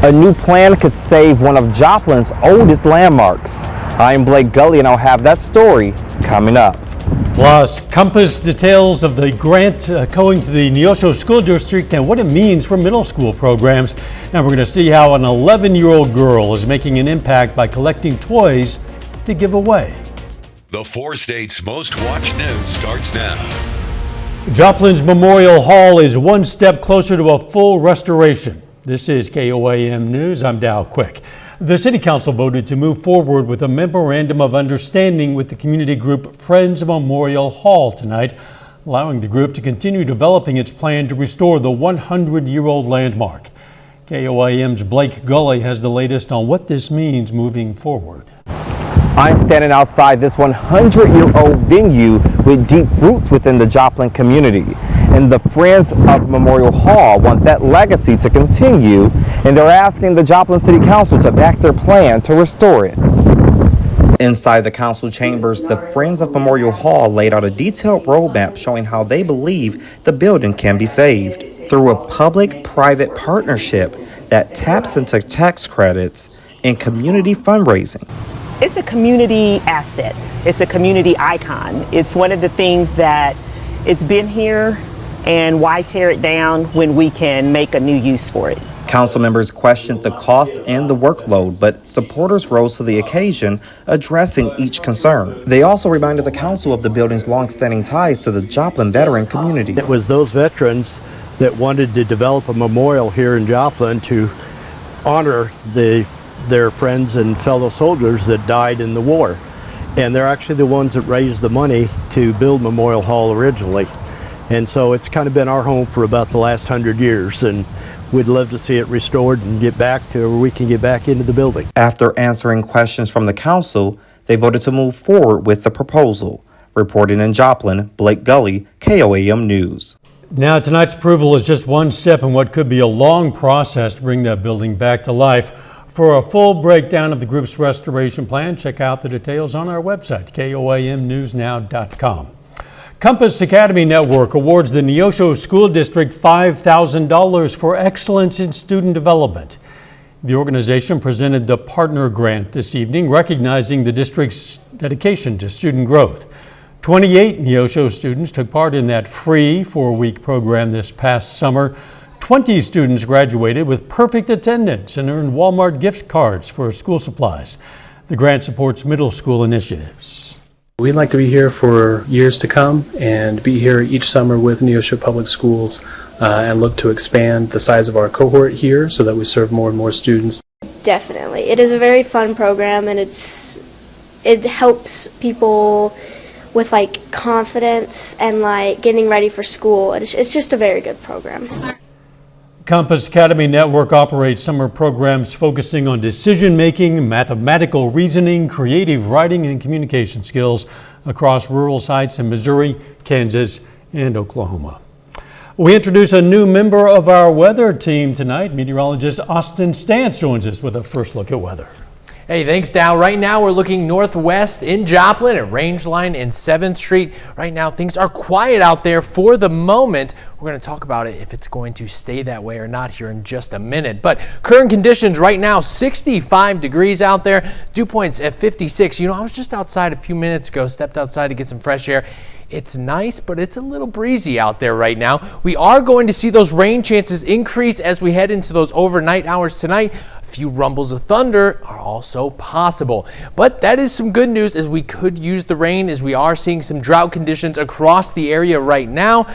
A new plan could save one of Joplin's oldest landmarks. I'm Blake Gully, and I'll have that story coming up. Plus, Compass details of the grant going to the Neosho School District and what it means for middle school programs. Now we're going to see how an 11-year-old girl is making an impact by collecting toys to give away. The 4 states' most watched news starts now. Joplin's Memorial Hall is one step closer to a full restoration. This is KOAM News. I'm Dow Quick. The City Council voted to move forward with a memorandum of understanding with the community group Friends of Memorial Hall tonight, allowing the group to continue developing its plan to restore the 100-year-old landmark. KOAM's Blake Gully has the latest on what this means moving forward. I'm standing outside this 100-year-old venue with deep roots within the Joplin community. And the Friends of Memorial Hall want that legacy to continue, and they're asking the Joplin City Council to back their plan to restore it. Inside the council chambers, the Friends of Memorial Hall laid out a detailed roadmap showing how they believe the building can be saved through a public-private partnership that taps into tax credits and community fundraising. It's a community asset. It's a community icon. It's one of the things that it's been here, and why tear it down when we can make a new use for it? Council members questioned the cost and the workload, but supporters rose to the occasion, addressing each concern. They also reminded the council of the building's long-standing ties to the Joplin veteran community. It was those veterans that wanted to develop a memorial here in Joplin to honor their friends and fellow soldiers that died in the war. And they're actually the ones that raised the money to build Memorial Hall originally. And so it's kind of been our home for about the last 100 years, and we'd love to see it restored and get back to where we can get back into the building. After answering questions from the council, they voted to move forward with the proposal. Reporting in Joplin, Blake Gully, KOAM News. Now, tonight's approval is just one step in what could be a long process to bring that building back to life. For a full breakdown of the group's restoration plan, check out the details on our website, KOAMnewsnow.com. Compass Academy Network awards the Neosho School District $5,000 for excellence in student development. The organization presented the partner grant this evening, recognizing the district's dedication to student growth. 28 Neosho students took part in that free 4-week program this past summer. 20 students graduated with perfect attendance and earned Walmart gift cards for school supplies. The grant supports middle school initiatives. We'd like to be here for years to come and be here each summer with Neosho Public Schools and look to expand the size of our cohort here so that we serve more and more students. Definitely. It is a very fun program, and it helps people with like confidence and like getting ready for school. It's just a very good program. Compass Academy Network operates summer programs focusing on decision-making, mathematical reasoning, creative writing, and communication skills across rural sites in Missouri, Kansas, and Oklahoma. We introduce a new member of our weather team tonight. Meteorologist Austin Stantz joins us with a first look at weather. Hey, thanks, Dow. Right now, we're looking northwest in Joplin at Range Line and 7th Street. Right now, things are quiet out there for the moment. We're going to talk about it if it's going to stay that way or not here in just a minute. But current conditions right now, 65 degrees out there. Dew points at 56. You know, I was just outside a few minutes ago, stepped outside to get some fresh air. It's nice, but it's a little breezy out there right now. We are going to see those rain chances increase as we head into those overnight hours tonight. A few rumbles of thunder are also possible. But that is some good news, as we could use the rain, as we are seeing some drought conditions across the area right now.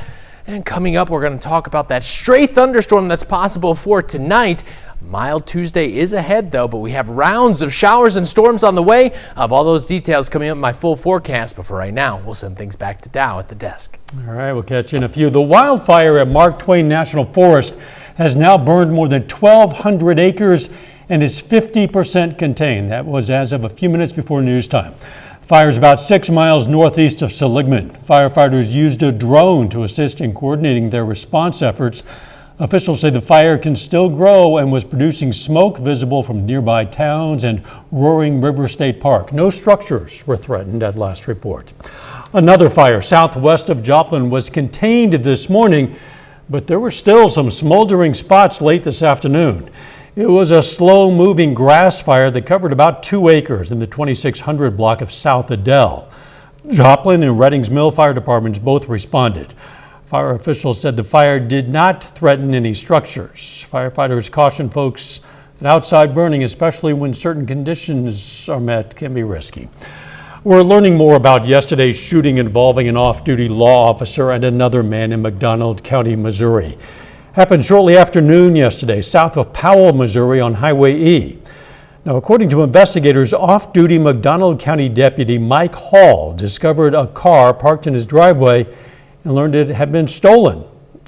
And coming up, we're going to talk about that stray thunderstorm that's possible for tonight. Mild Tuesday is ahead, though, but we have rounds of showers and storms on the way. I have all those details coming up in my full forecast, but for right now, we'll send things back to Dow at the desk. All right, we'll catch you in a few. The wildfire at Mark Twain National Forest has now burned more than 1,200 acres and is 50% contained. That was as of a few minutes before news time. Fire is about 6 miles northeast of Seligman. Firefighters used a drone to assist in coordinating their response efforts. Officials say the fire can still grow and was producing smoke visible from nearby towns and Roaring River State Park. No structures were threatened at last report. Another fire southwest of Joplin was contained this morning, but there were still some smoldering spots late this afternoon. It was a slow-moving grass fire that covered about 2 acres in the 2600 block of South Adele. Joplin and Reddings Mill Fire Departments both responded. Fire officials said the fire did not threaten any structures. Firefighters cautioned folks that outside burning, especially when certain conditions are met, can be risky. We're learning more about yesterday's shooting involving an off-duty law officer and another man in McDonald County, Missouri. Happened shortly after noon yesterday, south of Powell, Missouri on Highway E. Now, according to investigators, off-duty McDonald County Deputy Mike Hall discovered a car parked in his driveway and learned it had been stolen.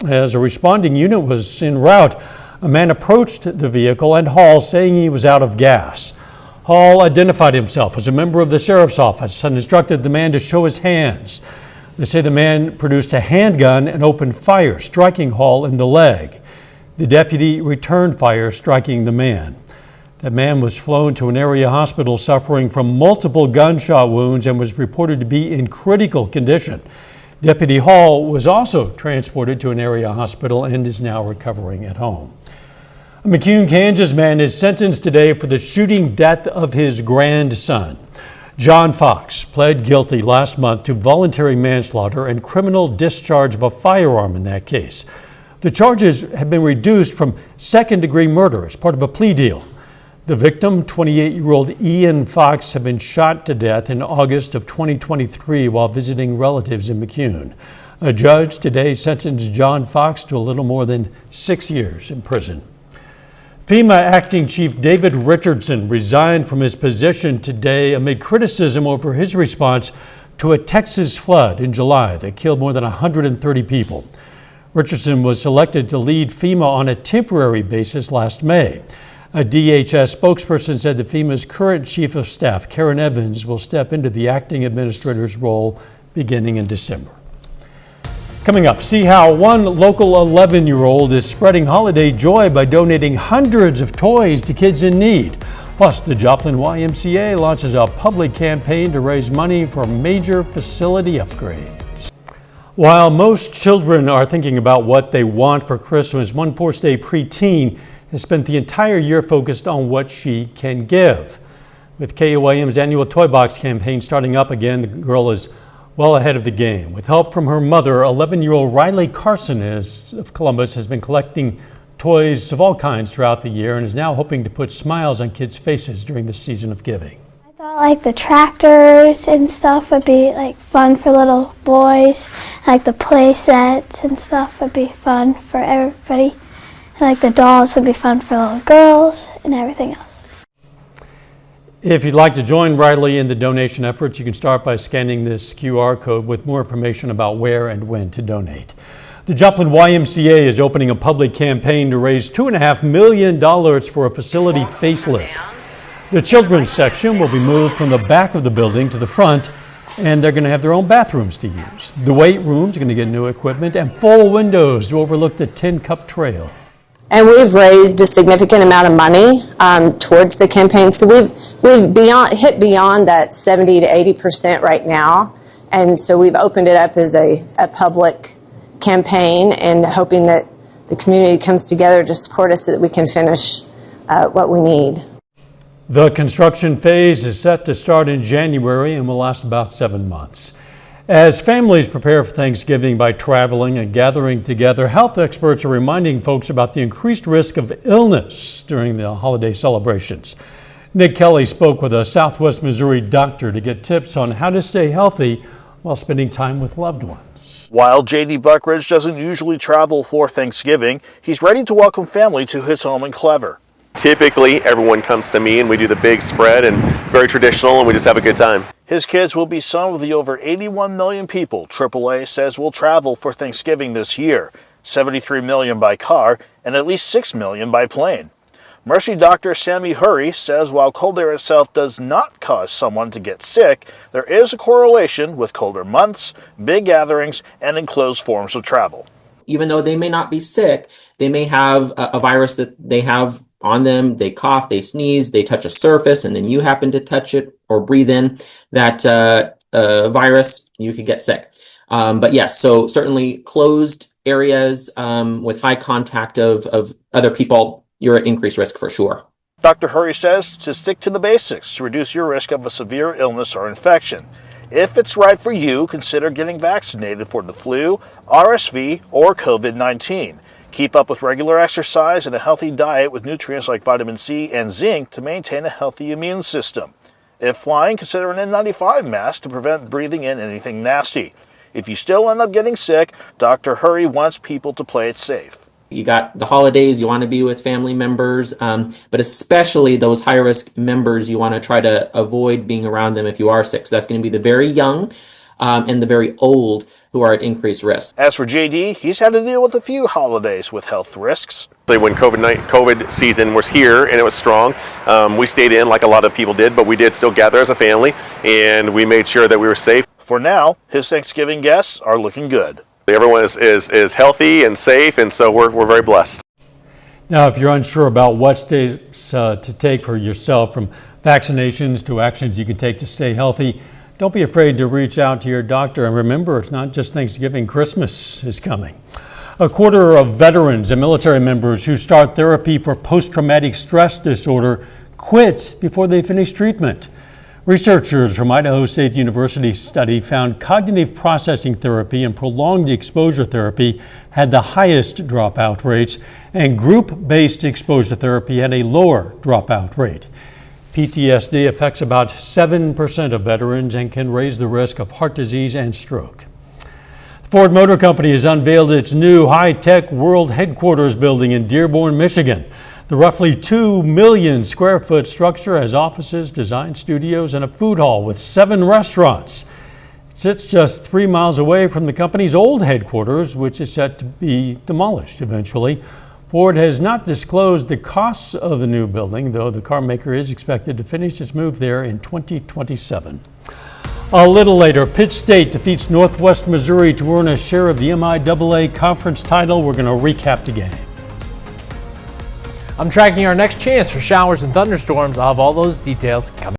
As a responding unit was en route, a man approached the vehicle and Hall, saying he was out of gas. Hall identified himself as a member of the sheriff's office and instructed the man to show his hands. They say the man produced a handgun and opened fire, striking Hall in the leg. The deputy returned fire, striking the man. That man was flown to an area hospital suffering from multiple gunshot wounds and was reported to be in critical condition. Deputy Hall was also transported to an area hospital and is now recovering at home. A McCune, Kansas man is sentenced today for the shooting death of his grandson. John Fox pled guilty last month to voluntary manslaughter and criminal discharge of a firearm in that case. The charges have been reduced from second-degree murder as part of a plea deal. The victim, 28-year-old Ian Fox, had been shot to death in August of 2023 while visiting relatives in McCune. A judge today sentenced John Fox to a little more than 6 years in prison. FEMA Acting Chief David Richardson resigned from his position today amid criticism over his response to a Texas flood in July that killed more than 130 people. Richardson was selected to lead FEMA on a temporary basis last May. A DHS spokesperson said that FEMA's current chief of staff, Karen Evans, will step into the acting administrator's role beginning in December. Coming up, see how one local 11-year-old is spreading holiday joy by donating hundreds of toys to kids in need. Plus, the Joplin YMCA launches a public campaign to raise money for major facility upgrades. While most children are thinking about what they want for Christmas, one 4th-day preteen has spent the entire year focused on what she can give. With KOAM's annual Toy Box campaign starting up again, the girl is well ahead of the game. With help from her mother, 11-year-old Riley Carson of Columbus has been collecting toys of all kinds throughout the year and is now hoping to put smiles on kids' faces during the season of giving. I thought like the tractors and stuff would be like fun for little boys, like the play sets and stuff would be fun for everybody, and like the dolls would be fun for little girls and everything else. If you'd like to join Riley in the donation efforts, you can start by scanning this QR code with more information about where and when to donate. The Joplin YMCA is opening a public campaign to raise $2.5 million for a facility facelift. The children's section will be moved from the back of the building to the front, and they're going to have their own bathrooms to use. The weight rooms are going to get new equipment and full windows to overlook the Tin Cup Trail. And we've raised a significant amount of money towards the campaign. So we've hit beyond that 70 to 80% right now. And so we've opened it up as a public campaign and hoping that the community comes together to support us so that we can finish what we need. The construction phase is set to start in January and will last about 7 months. As families prepare for Thanksgiving by traveling and gathering together, health experts are reminding folks about the increased risk of illness during the holiday celebrations. Nick Kelly spoke with a Southwest Missouri doctor to get tips on how to stay healthy while spending time with loved ones. While J.D. Buckridge doesn't usually travel for Thanksgiving, he's ready to welcome family to his home in Clever. Typically, everyone comes to me and we do the big spread and very traditional and we just have a good time. His kids will be some of the over 81 million people AAA says will travel for Thanksgiving this year, 73 million by car and at least 6 million by plane. Mercy doctor Sammy Hurry says while cold air itself does not cause someone to get sick, there is a correlation with colder months, big gatherings, and enclosed forms of travel. Even though they may not be sick, they may have a virus that they have on them, they cough, they sneeze, they touch a surface, and then you happen to touch it or breathe in that virus, you could get sick. But yes, so certainly closed areas with high contact of other people you're at increased risk for sure. Dr. Hurry says to stick to the basics to reduce your risk of a severe illness or infection. If it's right for you, consider getting vaccinated for the flu, RSV, or COVID-19. Keep up with regular exercise and a healthy diet with nutrients like vitamin C and zinc to maintain a healthy immune system. If flying, consider an N95 mask to prevent breathing in anything nasty. If you still end up getting sick, Dr. Hurry wants people to play it safe. You got the holidays, you want to be with family members, but especially those high-risk members, you want to try to avoid being around them if you are sick. So that's going to be the very young and the very old who are at increased risk. As for JD, he's had to deal with a few holidays with health risks. When COVID season was here and it was strong, we stayed in like a lot of people did, but we did still gather as a family, and we made sure that we were safe. For now, his Thanksgiving guests are looking good. Everyone is healthy and safe, and so we're very blessed. Now, if you're unsure about what steps to take for yourself, from vaccinations to actions you can take to stay healthy, don't be afraid to reach out to your doctor. And remember, it's not just Thanksgiving, Christmas is coming. A quarter of veterans and military members who start therapy for post-traumatic stress disorder quit before they finish treatment. Researchers from Idaho State University study found cognitive processing therapy and prolonged exposure therapy had the highest dropout rates, and group-based exposure therapy had a lower dropout rate. PTSD affects about 7% of veterans and can raise the risk of heart disease and stroke. Ford Motor Company has unveiled its new high-tech world headquarters building in Dearborn, Michigan. The roughly 2 million square foot structure has offices, design studios, and a food hall with 7 restaurants. It sits just 3 miles away from the company's old headquarters, which is set to be demolished eventually. Ford has not disclosed the costs of the new building, though the car maker is expected to finish its move there in 2027. A little later, Pitt State defeats Northwest Missouri to earn a share of the MIAA conference title. We're going to recap the game. I'm tracking our next chance for showers and thunderstorms. I'll have all those details coming.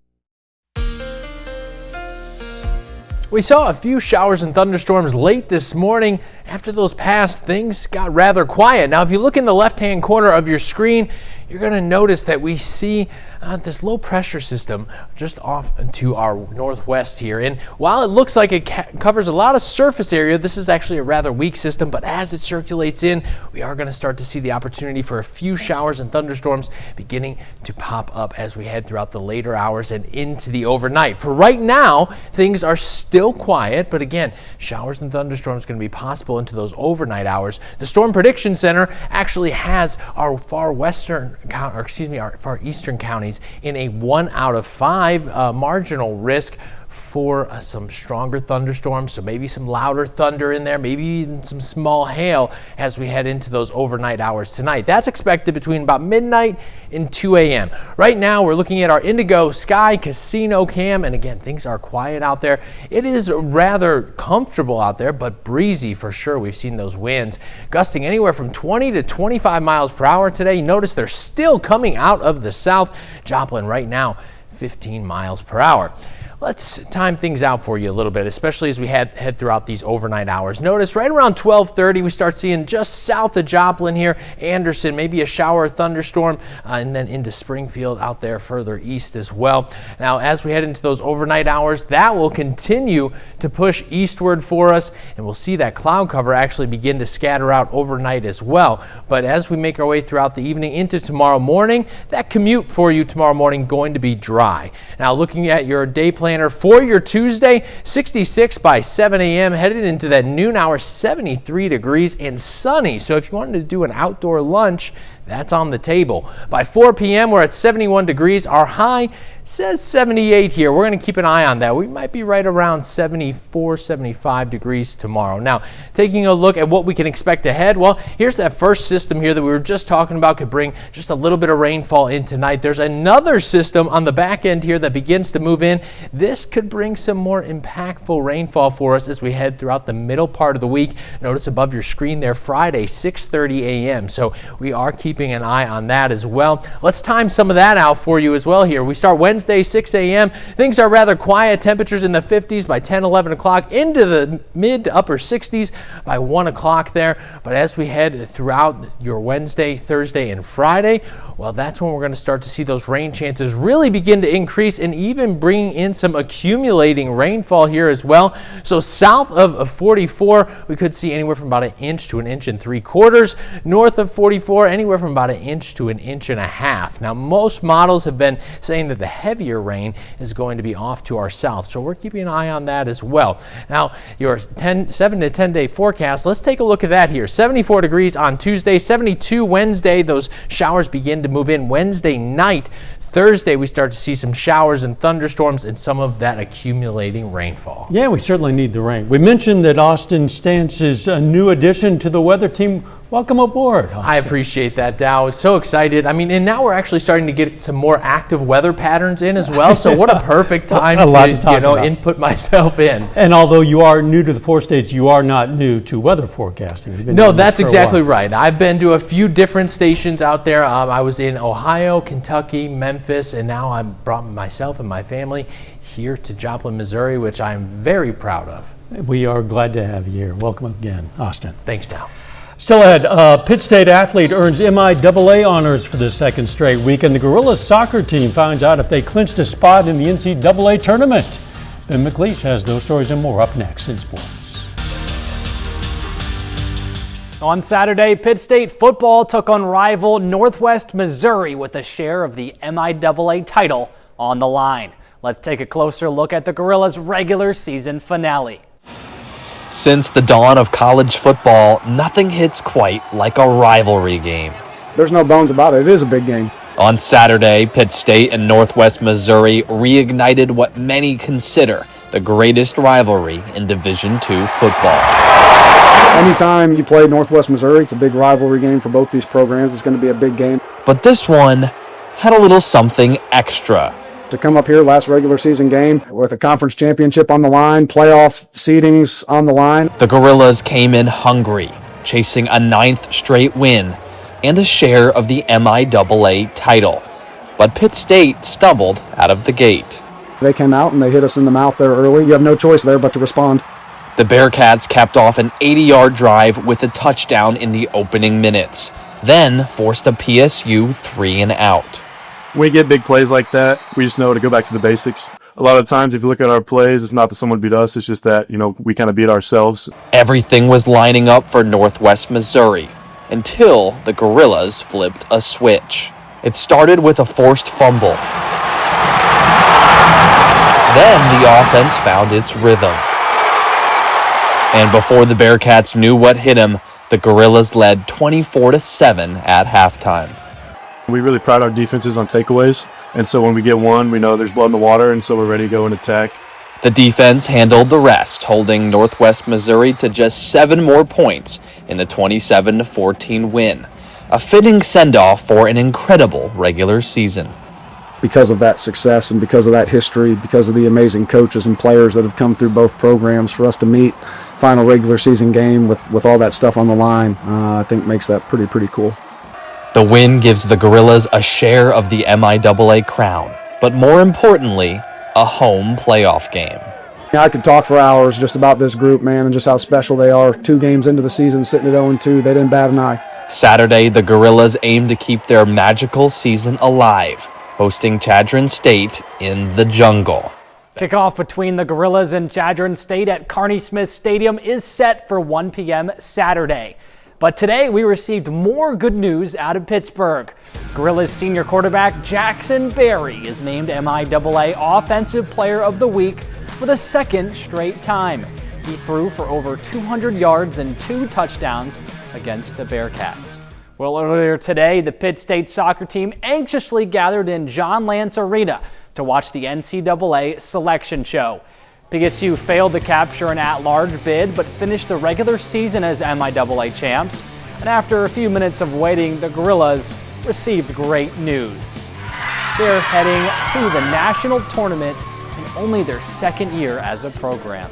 We saw a few showers and thunderstorms late this morning. After those passed, things got rather quiet. Now, if you look in the left-hand corner of your screen, you're going to notice that we see this low pressure system just off to our northwest here. And while it looks like it covers a lot of surface area, this is actually a rather weak system. But as it circulates in, we are going to start to see the opportunity for a few showers and thunderstorms beginning to pop up as we head throughout the later hours and into the overnight. For right now, things are still quiet, but again, showers and thunderstorms going to be possible into those overnight hours. The Storm Prediction Center actually has our far eastern counties in a 1 out of 5 marginal risk for some stronger thunderstorms, so maybe some louder thunder in there, maybe even some small hail as we head into those overnight hours tonight. That's expected between about midnight and 2 a.m. Right now, we're looking at our Indigo Sky Casino cam, and again, things are quiet out there. It is rather comfortable out there, but breezy for sure. We've seen those winds gusting anywhere from 20 to 25 miles per hour today. Notice they're still coming out of the south. Joplin right now, 15 miles per hour. Let's time things out for you a little bit, especially as we head throughout these overnight hours. Notice right around 12:30, we start seeing just south of Joplin here, Anderson, maybe a shower or thunderstorm, and then into Springfield out there further east as well. Now, as we head into those overnight hours, that will continue to push eastward for us, and we'll see that cloud cover actually begin to scatter out overnight as well. But as we make our way throughout the evening into tomorrow morning, that commute for you tomorrow morning going to be dry. Now, looking at your day plan for your Tuesday, 66 by 7 a.m. headed into that noon hour, 73 degrees and sunny. So if you wanted to do an outdoor lunch, that's on the table. By 4 p.m., we're at 71 degrees. Our high says 78 here. We're going to keep an eye on that. We might be right around 74, 75 degrees tomorrow. Now, taking a look at what we can expect ahead, well, here's that first system here that we were just talking about, could bring just a little bit of rainfall in tonight. There's another system on the back end here that begins to move in. This could bring some more impactful rainfall for us as we head throughout the middle part of the week. Notice above your screen there, Friday, 6:30 a.m. So we are keeping an eye on that as well. Let's time some of that out for you as well here. We start Wednesday Wednesday, 6 a.m. Things are rather quiet. Temperatures in the 50s by 10, 11 o'clock, into the mid to upper 60s by 1 o'clock there. But as we head throughout your Wednesday, Thursday, and Friday, well, that's when we're going to start to see those rain chances really begin to increase and even bring in some accumulating rainfall here as well. So south of 44, we could see anywhere from about 1 inch to 1 inch and 3/4. North of 44, anywhere from about 1 inch to 1.5 inches. Now, most models have been saying that the heavier rain is going to be off to our south, so we're keeping an eye on that as well. Now, your 7 to 10 day forecast, let's take a look at that here. 74 degrees on Tuesday, 72 Wednesday. Those showers begin to move in Wednesday night. Thursday, we start to see some showers and thunderstorms and some of that accumulating rainfall. Yeah, we certainly need the rain. We mentioned that Austin Stantz is a new addition to the weather team. Welcome aboard, Austin. I appreciate that, Dow. It's so excited. I mean, and now we're actually starting to get some more active weather patterns in as well. So what a perfect time to input myself in. And although you are new to the 4 states, you are not new to weather forecasting. No, that's exactly right. I've been to a few different stations out there. I was in Ohio, Kentucky, Memphis, and now I brought myself and my family here to Joplin, Missouri, which I'm very proud of. We are glad to have you here. Welcome again, Austin. Thanks, Dow. Still ahead, Pitt State athlete earns MIAA honors for the 2nd straight week, and the Gorillas soccer team finds out if they clinched a spot in the NCAA tournament. Ben McLeish has those stories and more up next in sports. On Saturday, Pitt State football took on rival Northwest Missouri with a share of the MIAA title on the line. Let's take a closer look at the Gorillas' regular season finale. Since the dawn of college football, nothing hits quite like a rivalry game. There's no bones about it. It is a big game. On Saturday, Pitt State and Northwest Missouri reignited what many consider the greatest rivalry in Division II football. Anytime you play Northwest Missouri, it's a big rivalry game for both these programs. It's going to be a big game. But this one had a little something extra. To come up here, last regular season game, with a conference championship on the line, playoff seedings on the line. The Gorillas came in hungry, chasing a 9th straight win and a share of the MIAA title. But Pitt State stumbled out of the gate. They came out and they hit us in the mouth there early. You have no choice there but to respond. The Bearcats capped off an 80-yard drive with a touchdown in the opening minutes, then forced a PSU 3 and out. When we get big plays like that, we just know to go back to the basics. A lot of times, if you look at our plays, it's not that someone beat us, it's just that, we kind of beat ourselves. Everything was lining up for Northwest Missouri until the Gorillas flipped a switch. It started with a forced fumble. Then the offense found its rhythm. And before the Bearcats knew what hit them, the Gorillas led 24-7 at halftime. We really pride our defenses on takeaways, and so when we get one, we know there's blood in the water, and so we're ready to go and attack. The defense handled the rest, holding Northwest Missouri to just 7 more points in the 27-14 win. A fitting send-off for an incredible regular season. Because of that success and because of that history, because of the amazing coaches and players that have come through both programs, for us to meet final regular season game with all that stuff on the line, I think makes that pretty cool. The win gives the Gorillas a share of the MIAA crown, but more importantly, a home playoff game. I could talk for hours just about this group, man, and just how special they are. 2 games into the season, sitting at 0-2, they didn't bat an eye. Saturday, the Gorillas aim to keep their magical season alive, hosting Chadron State in the jungle. Kickoff between the Gorillas and Chadron State at Carney Smith Stadium is set for 1 p.m. Saturday. But today we received more good news out of Pittsburgh. Gorillas senior quarterback Jackson Berry is named MIAA Offensive Player of the Week for the 2nd straight time. He threw for over 200 yards and 2 touchdowns against the Bearcats. Well, earlier today, the Pitt State soccer team anxiously gathered in John Lance Arena to watch the NCAA selection show. PSU failed to capture an at-large bid, but finished the regular season as MIAA champs. And after a few minutes of waiting, the Gorillas received great news. They're heading to the national tournament in only their 2nd year as a program.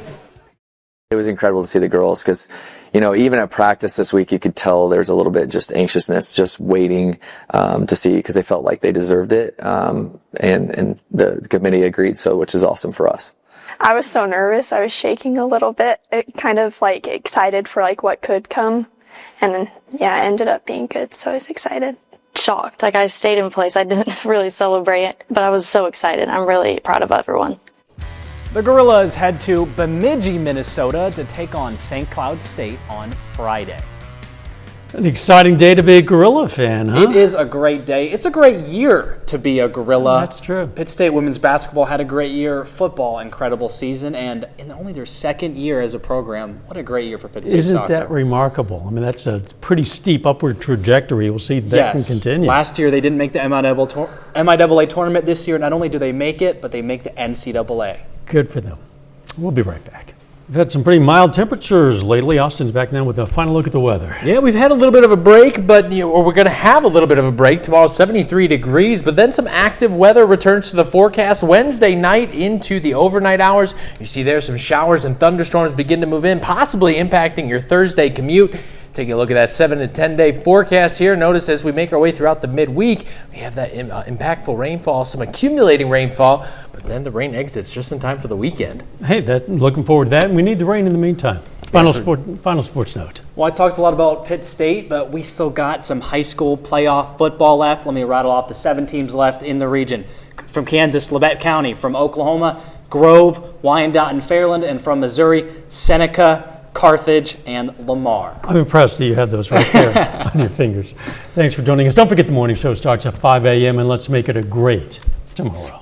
It was incredible to see the girls because, even at practice this week, you could tell there's a little bit just anxiousness, just waiting to see because they felt like they deserved it. And the committee agreed, which is awesome for us. I was so nervous. I was shaking a little bit. It kind of excited for what could come. And then, it ended up being good. So I was excited. Shocked. I stayed in place. I didn't really celebrate it, but I was so excited. I'm really proud of everyone. The Gorillas head to Bemidji, Minnesota to take on St. Cloud State on Friday. An exciting day to be a Gorilla fan, huh? It is a great day. It's a great year to be a Gorilla. That's true. Pitt State women's basketball had a great year. Football, incredible season. And in only their second year as a program, what a great year for Pitt State Isn't soccer. that remarkable? I mean, that's a pretty steep upward trajectory. We'll see if that can continue. Last year they didn't make the MIAA tournament. This year, not only do they make it, but they make the NCAA. Good for them. We'll be right back. We've had some pretty mild temperatures lately. Austin's back now with a final look at the weather. Yeah, we've had a little bit of a break, but we're going to have a little bit of a break. Tomorrow, 73 degrees, but then some active weather returns to the forecast Wednesday night into the overnight hours. You see there some showers and thunderstorms begin to move in, possibly impacting your Thursday commute. Taking a look at that 7 to 10 day forecast here. Notice as we make our way throughout the midweek, we have that impactful rainfall, some accumulating rainfall, but then the rain exits just in time for the weekend. Hey, looking forward to that. And we need the rain in the meantime. Final sports note. Well, I talked a lot about Pitt State, but we still got some high school playoff football left. Let me rattle off the 7 teams left in the region. From Kansas, Labette County. From Oklahoma, Grove, Wyandotte, and Fairland. And from Missouri, Seneca, Carthage, and Lamar. I'm impressed that you have those right there on your fingers. Thanks for joining us. Don't forget the morning show starts at 5 a.m. and let's make it a great tomorrow.